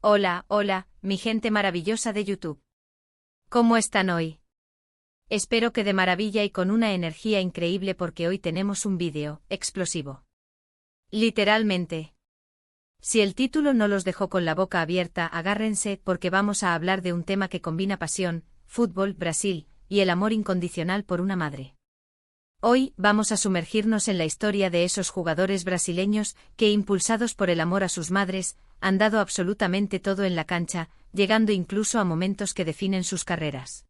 Hola, mi gente maravillosa de YouTube. ¿Cómo están hoy? Espero que de maravilla y con una energía increíble porque hoy tenemos un vídeo explosivo. Literalmente. Si el título no los dejó con la boca abierta, agárrense porque vamos a hablar de un tema que combina pasión, fútbol, Brasil, y el amor incondicional por una madre. Hoy vamos a sumergirnos en la historia de esos jugadores brasileños que, impulsados por el amor a sus madres, han dado absolutamente todo en la cancha, llegando incluso a momentos que definen sus carreras.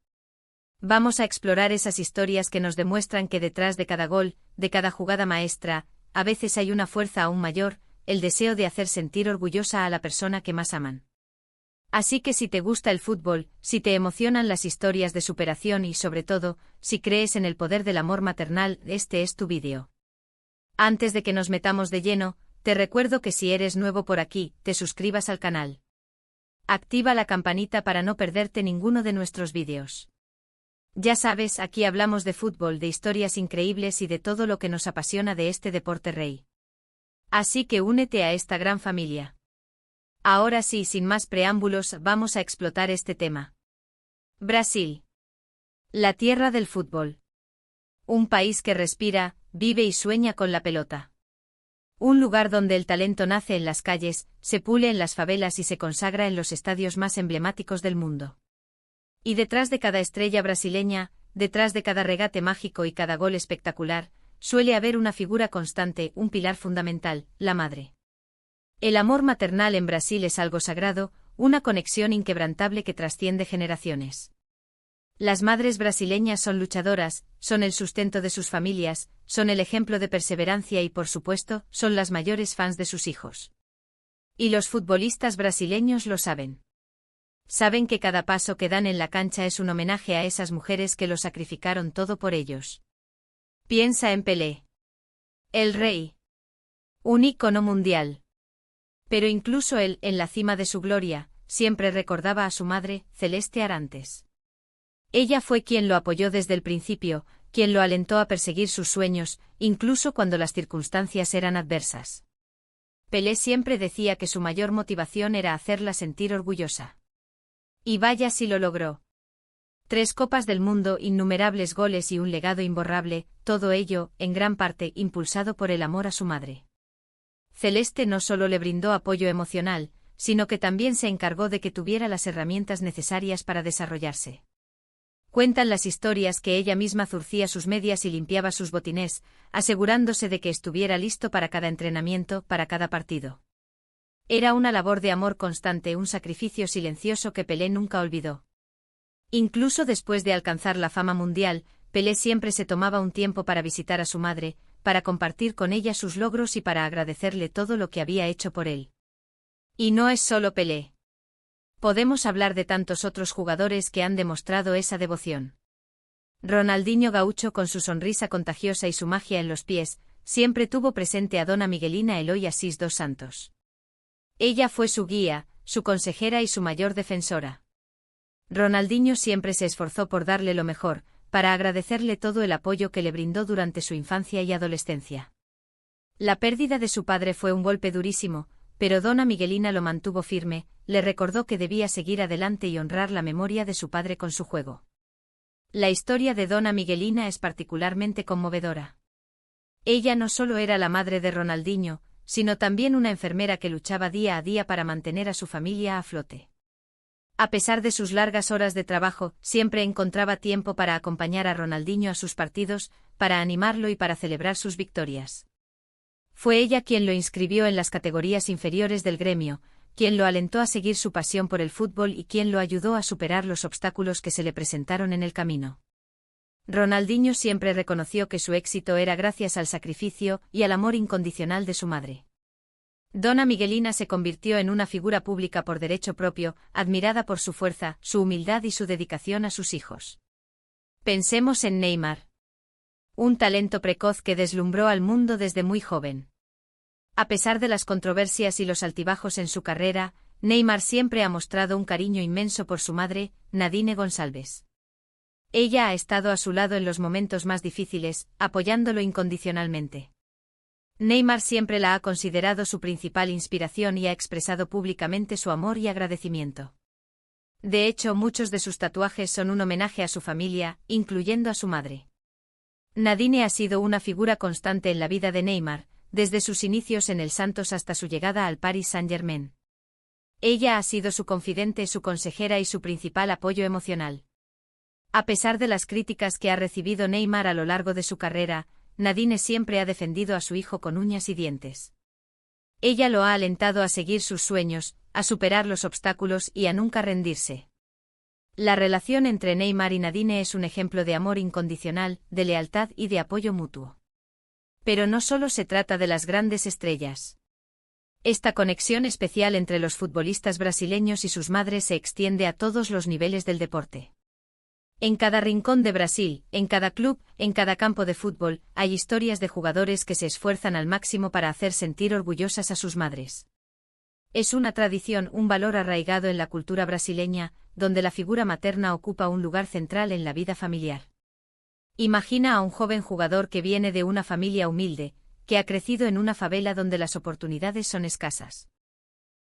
Vamos a explorar esas historias que nos demuestran que detrás de cada gol, de cada jugada maestra, a veces hay una fuerza aún mayor, el deseo de hacer sentir orgullosa a la persona que más aman. Así que si te gusta el fútbol, si te emocionan las historias de superación y sobre todo, si crees en el poder del amor maternal, este es tu vídeo. Antes de que nos metamos de lleno, te recuerdo que si eres nuevo por aquí, te suscribas al canal. Activa la campanita para no perderte ninguno de nuestros vídeos. Ya sabes, aquí hablamos de fútbol, de historias increíbles y de todo lo que nos apasiona de este deporte rey. Así que únete a esta gran familia. Ahora sí, sin más preámbulos, vamos a explotar este tema. Brasil. La tierra del fútbol. Un país que respira, vive y sueña con la pelota. Un lugar donde el talento nace en las calles, se pule en las favelas y se consagra en los estadios más emblemáticos del mundo. Y detrás de cada estrella brasileña, detrás de cada regate mágico y cada gol espectacular, suele haber una figura constante, un pilar fundamental, la madre. El amor maternal en Brasil es algo sagrado, una conexión inquebrantable que trasciende generaciones. Las madres brasileñas son luchadoras, son el sustento de sus familias, son el ejemplo de perseverancia y, por supuesto, son las mayores fans de sus hijos. Y los futbolistas brasileños lo saben. Saben que cada paso que dan en la cancha es un homenaje a esas mujeres que lo sacrificaron todo por ellos. Piensa en Pelé. El rey. Un ícono mundial. Pero incluso él, en la cima de su gloria, siempre recordaba a su madre, Celeste Arantes. Ella fue quien lo apoyó desde el principio, quien lo alentó a perseguir sus sueños, incluso cuando las circunstancias eran adversas. Pelé siempre decía que su mayor motivación era hacerla sentir orgullosa. Y vaya si lo logró. 3 Copas del Mundo, innumerables goles y un legado imborrable, todo ello, en gran parte, impulsado por el amor a su madre. Celeste no solo le brindó apoyo emocional, sino que también se encargó de que tuviera las herramientas necesarias para desarrollarse. Cuentan las historias que ella misma zurcía sus medias y limpiaba sus botines, asegurándose de que estuviera listo para cada entrenamiento, para cada partido. Era una labor de amor constante, un sacrificio silencioso que Pelé nunca olvidó. Incluso después de alcanzar la fama mundial, Pelé siempre se tomaba un tiempo para visitar a su madre, para compartir con ella sus logros y para agradecerle todo lo que había hecho por él. Y no es solo Pelé. Podemos hablar de tantos otros jugadores que han demostrado esa devoción. Ronaldinho Gaúcho, con su sonrisa contagiosa y su magia en los pies, siempre tuvo presente a Dona Miguelina Eloy Assis dos Santos. Ella fue su guía, su consejera y su mayor defensora. Ronaldinho siempre se esforzó por darle lo mejor, para agradecerle todo el apoyo que le brindó durante su infancia y adolescencia. La pérdida de su padre fue un golpe durísimo, pero Dona Miguelina lo mantuvo firme, le recordó que debía seguir adelante y honrar la memoria de su padre con su juego. La historia de Dona Miguelina es particularmente conmovedora. Ella no solo era la madre de Ronaldinho, sino también una enfermera que luchaba día a día para mantener a su familia a flote. A pesar de sus largas horas de trabajo, siempre encontraba tiempo para acompañar a Ronaldinho a sus partidos, para animarlo y para celebrar sus victorias. Fue ella quien lo inscribió en las categorías inferiores del gremio, quien lo alentó a seguir su pasión por el fútbol y quien lo ayudó a superar los obstáculos que se le presentaron en el camino. Ronaldinho siempre reconoció que su éxito era gracias al sacrificio y al amor incondicional de su madre. Dona Miguelina se convirtió en una figura pública por derecho propio, admirada por su fuerza, su humildad y su dedicación a sus hijos. Pensemos en Neymar. Un talento precoz que deslumbró al mundo desde muy joven. A pesar de las controversias y los altibajos en su carrera, Neymar siempre ha mostrado un cariño inmenso por su madre, Nadine Gonçalves. Ella ha estado a su lado en los momentos más difíciles, apoyándolo incondicionalmente. Neymar siempre la ha considerado su principal inspiración y ha expresado públicamente su amor y agradecimiento. De hecho, muchos de sus tatuajes son un homenaje a su familia, incluyendo a su madre. Nadine ha sido una figura constante en la vida de Neymar, desde sus inicios en el Santos hasta su llegada al Paris Saint-Germain. Ella ha sido su confidente, su consejera y su principal apoyo emocional. A pesar de las críticas que ha recibido Neymar a lo largo de su carrera, Nadine siempre ha defendido a su hijo con uñas y dientes. Ella lo ha alentado a seguir sus sueños, a superar los obstáculos y a nunca rendirse. La relación entre Neymar y Nadine es un ejemplo de amor incondicional, de lealtad y de apoyo mutuo. Pero no solo se trata de las grandes estrellas. Esta conexión especial entre los futbolistas brasileños y sus madres se extiende a todos los niveles del deporte. En cada rincón de Brasil, en cada club, en cada campo de fútbol, hay historias de jugadores que se esfuerzan al máximo para hacer sentir orgullosas a sus madres. Es una tradición, un valor arraigado en la cultura brasileña, donde la figura materna ocupa un lugar central en la vida familiar. Imagina a un joven jugador que viene de una familia humilde, que ha crecido en una favela donde las oportunidades son escasas.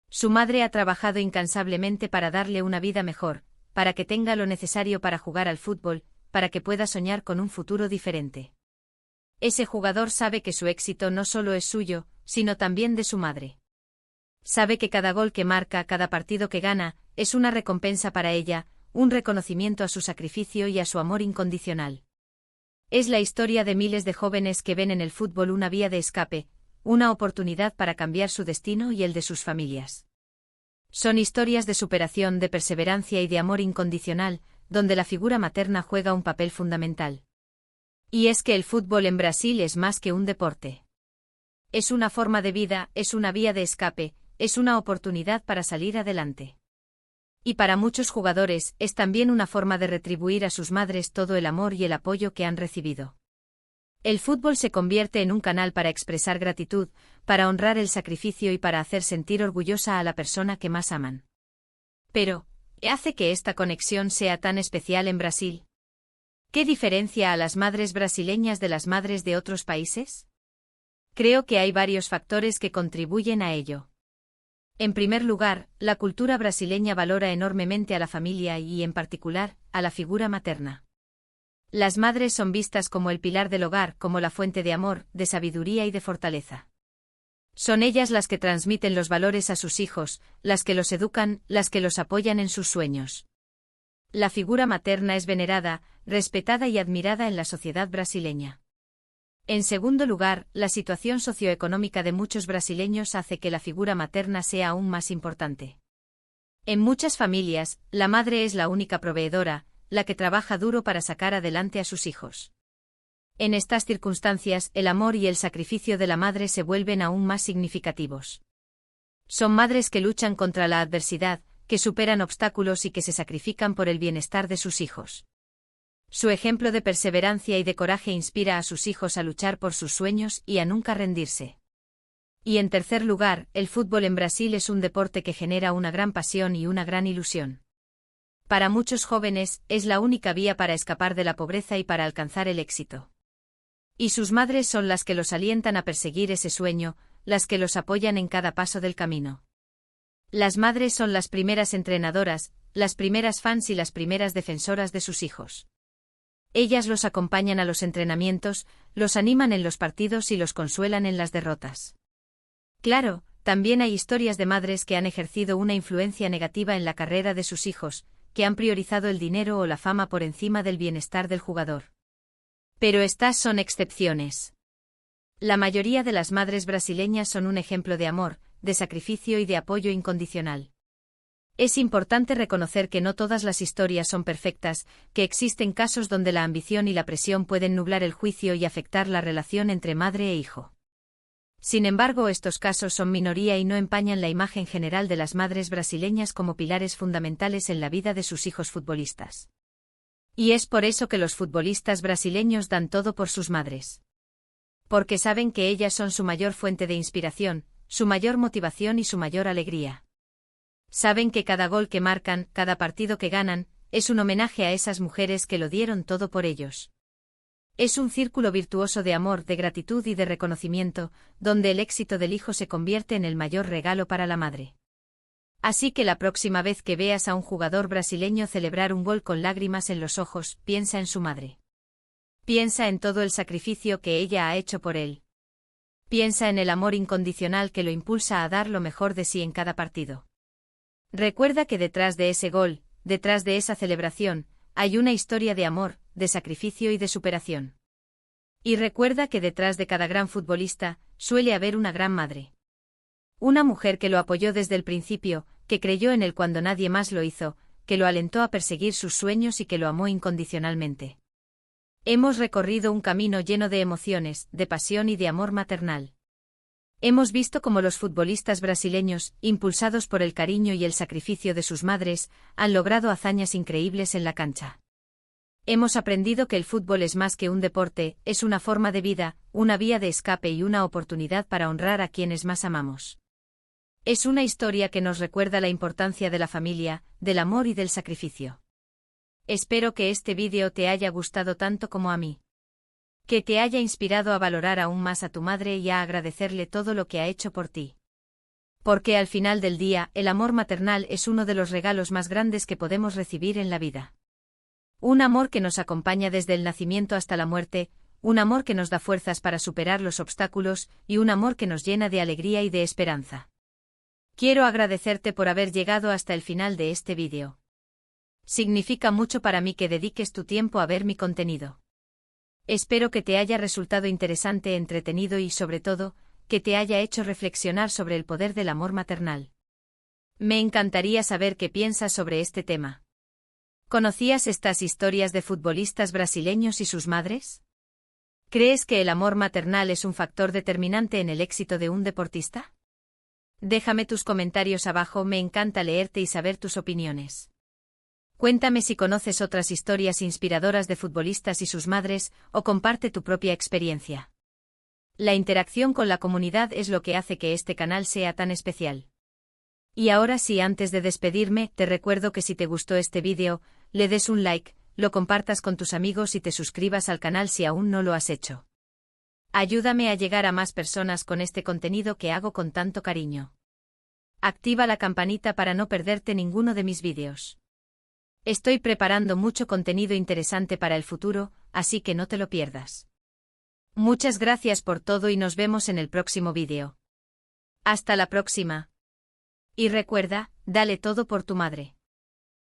Su madre ha trabajado incansablemente para darle una vida mejor, para que tenga lo necesario para jugar al fútbol, para que pueda soñar con un futuro diferente. Ese jugador sabe que su éxito no solo es suyo, sino también de su madre. Sabe que cada gol que marca, cada partido que gana, es una recompensa para ella, un reconocimiento a su sacrificio y a su amor incondicional. Es la historia de miles de jóvenes que ven en el fútbol una vía de escape, una oportunidad para cambiar su destino y el de sus familias. Son historias de superación, de perseverancia y de amor incondicional, donde la figura materna juega un papel fundamental. Y es que el fútbol en Brasil es más que un deporte. Es una forma de vida, es una vía de escape, es una oportunidad para salir adelante. Y para muchos jugadores, es también una forma de retribuir a sus madres todo el amor y el apoyo que han recibido. El fútbol se convierte en un canal para expresar gratitud, para honrar el sacrificio y para hacer sentir orgullosa a la persona que más aman. Pero, ¿qué hace que esta conexión sea tan especial en Brasil? ¿Qué diferencia a las madres brasileñas de las madres de otros países? Creo que hay varios factores que contribuyen a ello. En primer lugar, la cultura brasileña valora enormemente a la familia y, en particular, a la figura materna. Las madres son vistas como el pilar del hogar, como la fuente de amor, de sabiduría y de fortaleza. Son ellas las que transmiten los valores a sus hijos, las que los educan, las que los apoyan en sus sueños. La figura materna es venerada, respetada y admirada en la sociedad brasileña. En segundo lugar, la situación socioeconómica de muchos brasileños hace que la figura materna sea aún más importante. En muchas familias, la madre es la única proveedora, la que trabaja duro para sacar adelante a sus hijos. En estas circunstancias, el amor y el sacrificio de la madre se vuelven aún más significativos. Son madres que luchan contra la adversidad, que superan obstáculos y que se sacrifican por el bienestar de sus hijos. Su ejemplo de perseverancia y de coraje inspira a sus hijos a luchar por sus sueños y a nunca rendirse. Y en tercer lugar, el fútbol en Brasil es un deporte que genera una gran pasión y una gran ilusión. Para muchos jóvenes, es la única vía para escapar de la pobreza y para alcanzar el éxito. Y sus madres son las que los alientan a perseguir ese sueño, las que los apoyan en cada paso del camino. Las madres son las primeras entrenadoras, las primeras fans y las primeras defensoras de sus hijos. Ellas los acompañan a los entrenamientos, los animan en los partidos y los consuelan en las derrotas. Claro, también hay historias de madres que han ejercido una influencia negativa en la carrera de sus hijos, que han priorizado el dinero o la fama por encima del bienestar del jugador. Pero estas son excepciones. La mayoría de las madres brasileñas son un ejemplo de amor, de sacrificio y de apoyo incondicional. Es importante reconocer que no todas las historias son perfectas, que existen casos donde la ambición y la presión pueden nublar el juicio y afectar la relación entre madre e hijo. Sin embargo, estos casos son minoría y no empañan la imagen general de las madres brasileñas como pilares fundamentales en la vida de sus hijos futbolistas. Y es por eso que los futbolistas brasileños dan todo por sus madres. Porque saben que ellas son su mayor fuente de inspiración, su mayor motivación y su mayor alegría. Saben que cada gol que marcan, cada partido que ganan, es un homenaje a esas mujeres que lo dieron todo por ellos. Es un círculo virtuoso de amor, de gratitud y de reconocimiento, donde el éxito del hijo se convierte en el mayor regalo para la madre. Así que la próxima vez que veas a un jugador brasileño celebrar un gol con lágrimas en los ojos, piensa en su madre. Piensa en todo el sacrificio que ella ha hecho por él. Piensa en el amor incondicional que lo impulsa a dar lo mejor de sí en cada partido. Recuerda que detrás de ese gol, detrás de esa celebración, hay una historia de amor, de sacrificio y de superación. Y recuerda que detrás de cada gran futbolista, suele haber una gran madre. Una mujer que lo apoyó desde el principio, que creyó en él cuando nadie más lo hizo, que lo alentó a perseguir sus sueños y que lo amó incondicionalmente. Hemos recorrido un camino lleno de emociones, de pasión y de amor maternal. Hemos visto cómo los futbolistas brasileños, impulsados por el cariño y el sacrificio de sus madres, han logrado hazañas increíbles en la cancha. Hemos aprendido que el fútbol es más que un deporte, es una forma de vida, una vía de escape y una oportunidad para honrar a quienes más amamos. Es una historia que nos recuerda la importancia de la familia, del amor y del sacrificio. Espero que este vídeo te haya gustado tanto como a mí. Que te haya inspirado a valorar aún más a tu madre y a agradecerle todo lo que ha hecho por ti. Porque al final del día, el amor maternal es uno de los regalos más grandes que podemos recibir en la vida. Un amor que nos acompaña desde el nacimiento hasta la muerte, un amor que nos da fuerzas para superar los obstáculos y un amor que nos llena de alegría y de esperanza. Quiero agradecerte por haber llegado hasta el final de este vídeo. Significa mucho para mí que dediques tu tiempo a ver mi contenido. Espero que te haya resultado interesante, entretenido y, sobre todo, que te haya hecho reflexionar sobre el poder del amor maternal. Me encantaría saber qué piensas sobre este tema. ¿Conocías estas historias de futbolistas brasileños y sus madres? ¿Crees que el amor maternal es un factor determinante en el éxito de un deportista? Déjame tus comentarios abajo, me encanta leerte y saber tus opiniones. Cuéntame si conoces otras historias inspiradoras de futbolistas y sus madres, o comparte tu propia experiencia. La interacción con la comunidad es lo que hace que este canal sea tan especial. Y ahora sí, antes de despedirme, te recuerdo que si te gustó este vídeo, le des un like, lo compartas con tus amigos y te suscribas al canal si aún no lo has hecho. Ayúdame a llegar a más personas con este contenido que hago con tanto cariño. Activa la campanita para no perderte ninguno de mis vídeos. Estoy preparando mucho contenido interesante para el futuro, así que no te lo pierdas. Muchas gracias por todo y nos vemos en el próximo vídeo. Hasta la próxima. Y recuerda, dale todo por tu madre.